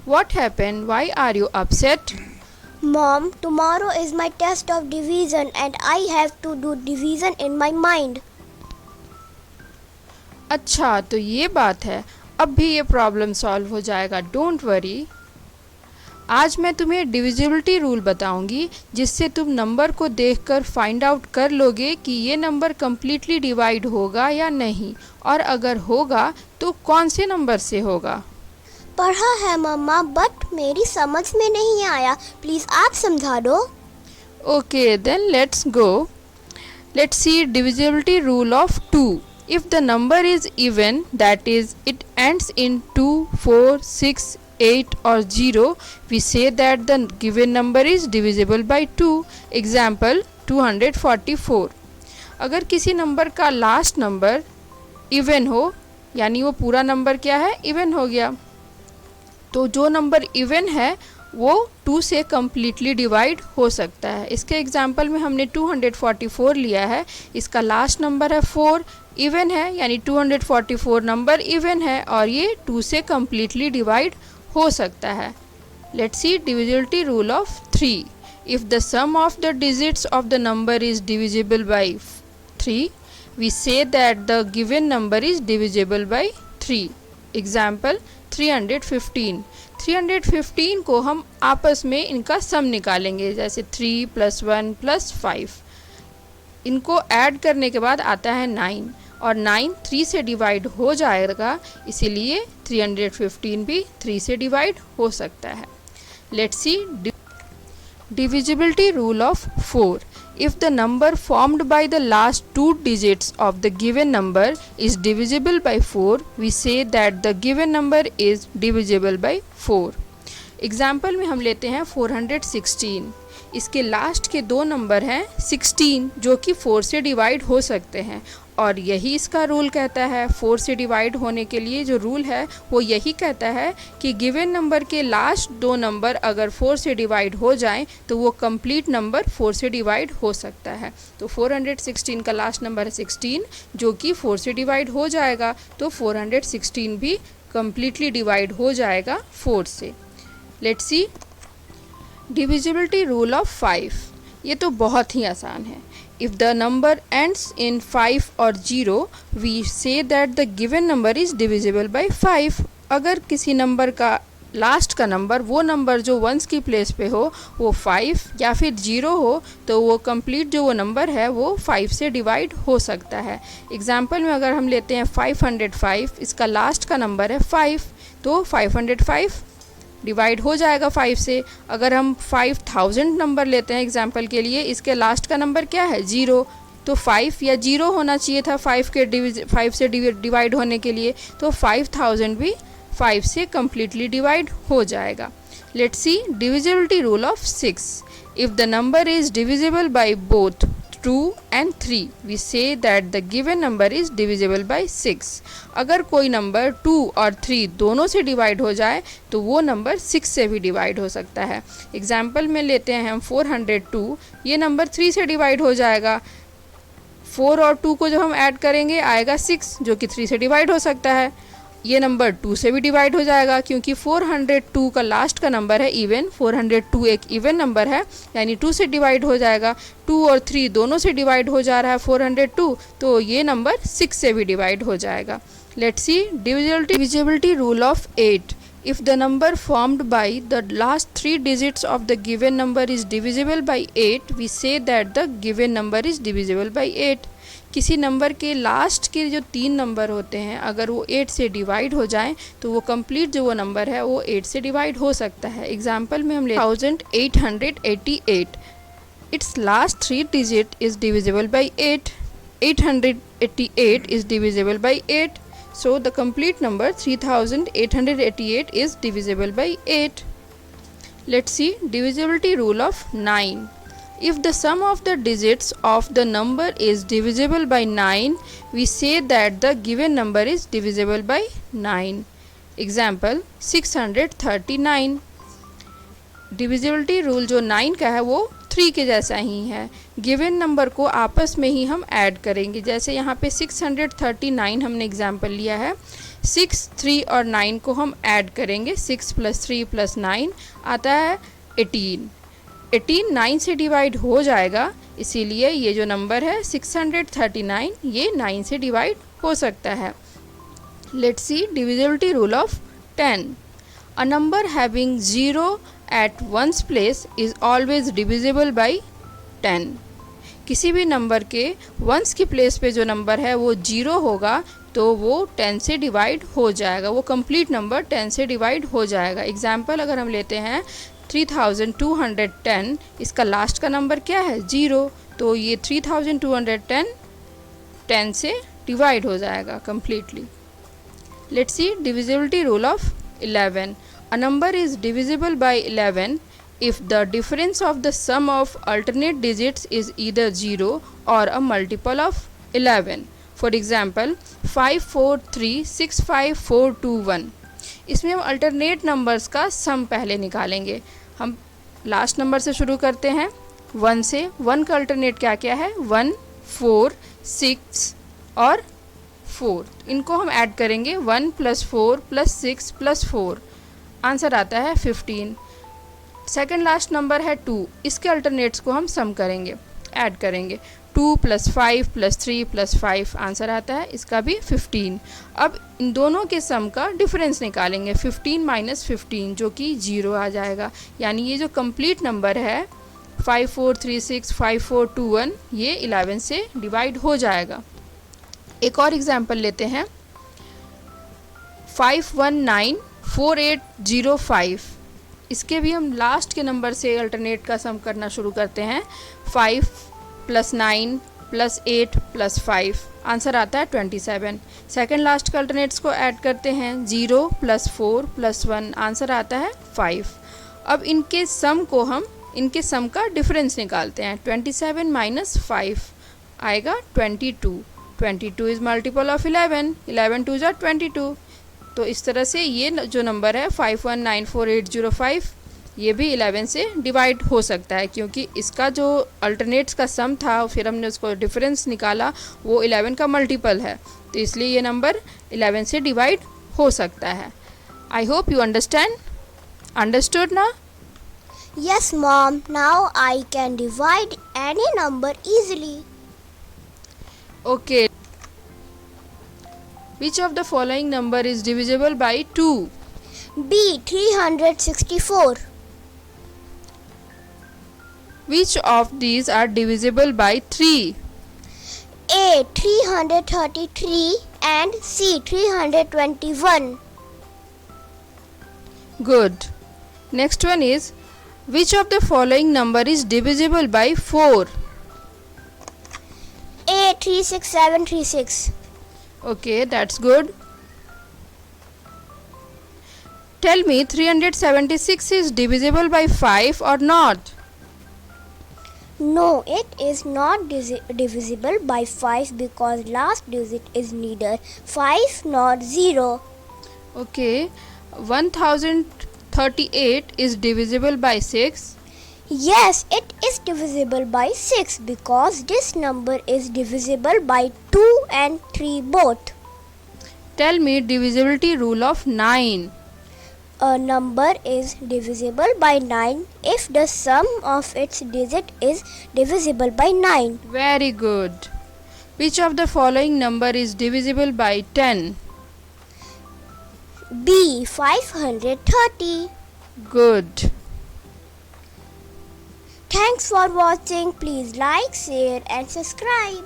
What happened? Why are you upset? Mom, tomorrow is my test of division and I have to do division in my mind. अच्छा, तो ये बात है. अब भी ये प्रॉब्लम सॉल्व हो जाएगा, डोंट वरी. आज मैं तुम्हें डिविजिबिलिटी रूल बताऊंगी, जिससे तुम नंबर को देखकर फाइंड आउट कर लोगे कि ये नंबर कम्प्लीटली डिवाइड होगा या नहीं, और अगर होगा तो कौन से नंबर से होगा. पढ़ा है मम्मा, बट मेरी समझ में नहीं आया. प्लीज आप समझा दो. Okay, then let's go. Let's see divisibility rule of 2. If the number is even, that is, it ends in 2, 4, 6, 8 or 0, we say that the given number is divisible by 2. Example 244. अगर किसी number का last number even हो, यानी वो पूरा number क्या है, even हो गया, तो जो नंबर इवन है वो 2 से कम्प्लीटली डिवाइड हो सकता है. इसके एग्जाम्पल में हमने 244 लिया है. इसका लास्ट नंबर है 4, इवन है, यानी 244 नंबर इवन है और ये 2 से कम्प्लीटली डिवाइड हो सकता है. Let's see divisibility rule of 3. If the sum of the digits of the number is divisible by 3, we say that the given number is divisible by 3. Example 315. 315 को हम आपस में इनका सम निकालेंगे, जैसे 3 + 1 + 5. इनको ऐड करने के बाद आता है 9, और 9 3 से डिवाइड हो जाएगा, इसीलिए 315 भी 3 से डिवाइड हो सकता है. Let's C divisibility rule of 4. If the number formed by the last 2 digits of the given number is divisible by 4, we say that the given number is divisible by 4. Example में हम लेते हैं 416. इसके last के दो number हैं 16, जो कि 4 से डिवाइड हो सकते हैं, और यही इसका रूल कहता है. 4 से डिवाइड होने के लिए जो रूल है वो यही कहता है कि गिवन नंबर के लास्ट दो नंबर अगर 4 से डिवाइड हो जाएं तो वो कंप्लीट नंबर 4 से डिवाइड हो सकता है. तो 416 का लास्ट नंबर है 16, जो कि 4 से डिवाइड हो जाएगा, तो 416 भी कंप्लीटली डिवाइड हो जाएगा 4 से. Let's see divisibility rule of 5. ये तो बहुत ही आसान है. If the number ends in 5 or 0, we say that the given number is divisible by 5. अगर किसी नंबर का लास्ट का नंबर, वो नंबर जो वंस की प्लेस पे हो, वो 5 या फिर 0 हो, तो वो कंप्लीट जो वो नंबर है वो 5 से डिवाइड हो सकता है. एग्जाम्पल में अगर हम लेते हैं 505, इसका लास्ट का नंबर है 5, तो 505 डिवाइड हो जाएगा 5 से. अगर हम 5000 नंबर लेते हैं एग्जाम्पल के लिए, इसके लास्ट का नंबर क्या है 0, तो 5 या 0 होना चाहिए था 5 से डिवाइड होने के लिए, तो 5000 भी 5 से कम्प्लीटली डिवाइड हो जाएगा. Let's see divisibility rule of 6. If the number is divisible by both 2 and 3, we say that the given number is divisible by 6. अगर कोई नंबर 2 और 3 दोनों से डिवाइड हो जाए तो वो नंबर 6 से भी डिवाइड हो सकता है. एग्जाम्पल में लेते हैं हम 402. ये नंबर 3 से डिवाइड हो जाएगा. 4 और 2 को जब हम ऐड करेंगे आएगा 6, जो कि 3 से डिवाइड हो सकता है. ये नंबर 2 से भी डिवाइड हो जाएगा, क्योंकि 402 का लास्ट का नंबर है इवन. 402 एक इवन नंबर है, यानी 2 से डिवाइड हो जाएगा. 2 और 3 दोनों से डिवाइड हो जा रहा है 402, तो ये नंबर 6 से भी डिवाइड हो जाएगा. Let's see divisibility rule of 8. If the number formed by the last 3 digits of the given number is divisible by 8, we say that the given number is divisible by 8. किसी number के last के जो 3 number होते हैं, अगर वो 8 से divide हो जाएं तो वो कंप्लीट जो वो नंबर है वो 8 से डिवाइड हो सकता है. एग्जाम्पल में हम ले 1888. It's last 3 digit is divisible by 8. 888 is divisible by 8. So the complete number 3888 is divisible by 8. Let's see divisibility rule of 9. If the sum of the digits of the number is divisible by 9, we say that the given number is divisible by 9. Example 639. Divisibility rule जो 9 का है वो 3 के जैसा ही है. Given number को आपस में ही हम ऐड करेंगे. जैसे यहाँ पे 639 हमने एग्जाम्पल लिया है. 6, 3 और 9 को हम ऐड करेंगे. 6 + 3 + 9 आता है 18. 18 9 से डिवाइड हो जाएगा, इसीलिए ये जो नंबर है 639 ये 9 से डिवाइड हो सकता है. Let's see divisibility rule of 10. A number having 0 at one's place is always divisible by 10. किसी भी नंबर के वंस की प्लेस पे जो नंबर है वो 0 होगा तो वो 10 से डिवाइड हो जाएगा, वो कंप्लीट नंबर 10 से डिवाइड हो जाएगा. एग्जाम्पल अगर हम लेते हैं 3210, इसका लास्ट का नंबर क्या है 0, तो ये 3210 10 से डिवाइड हो जाएगा completely. Let's see divisibility rule of 11. A number is divisible by 11 if the difference of the sum of alternate digits is either 0 or a multiple of 11. For example, 54365421. इसमें हम अल्टरनेट नंबर्स का सम पहले निकालेंगे. हम last number से शुरू करते हैं 1 से. 1 का अल्टरनेट क्या क्या है 1, 4, 6 और 4. इनको हम ऐड करेंगे 1 + 4 + 6 + 4. आंसर आता है 15. सेकंड लास्ट नंबर है 2. इसके अल्टरनेट्स को हम सम करेंगे, ऐड करेंगे 2 + 5 + 3 + 5. आंसर आता है इसका भी 15. अब इन दोनों के सम का डिफरेंस निकालेंगे 15 - 15 जो कि 0 आ जाएगा. यानी ये जो कंप्लीट नंबर है 54365421 ये 11 से डिवाइड हो जाएगा. एक और एग्जाम्पल लेते हैं 5194805. इसके भी हम लास्ट के नंबर से अल्टरनेट का सम करना शुरू करते हैं 5 + 9 + 8 + 5. आंसर आता है 27. सेकंड लास्ट के अल्टरनेट्स को ऐड करते हैं 0 + 4 + 1. आंसर आता है 5. अब इनके सम का डिफरेंस निकालते हैं 27 - 5 आएगा 22. 22 इज़ मल्टीपल ऑफ 11. 11 2 = 22. तो इस तरह से ये जो नंबर है 5194805 ये भी 11 से डिवाइड हो सकता है, क्योंकि इसका जो अल्टरनेट्स का सम था फिर हमने उसको डिफरेंस निकाला वो 11 का मल्टीपल है, तो इसलिए ये नंबर 11 से डिवाइड हो सकता है. आई होप यू अंडरस्टूड ना? Yes, Mom. Now I can divide any number easily. Okay. Which of the following number is divisible by 2? B. 364. Which of these are divisible by 3? A. 333 and C. 321. Good. Next one is, which of the following number is divisible by 4? A. 36736. Okay, that's good. Tell me 376 is divisible by 5 or not? No, it is not divisible by 5 because last digit is neither 5 nor 0. Okay, 1038 is divisible by 6. Yes, it is divisible by 6 because this number is divisible by 2 and 3 both. Tell me divisibility rule of 9. A number is divisible by 9 if the sum of its digit is divisible by 9. Very good. Which of the following number is divisible by 10? B. 530. Good. Thanks for watching. Please like, share and subscribe.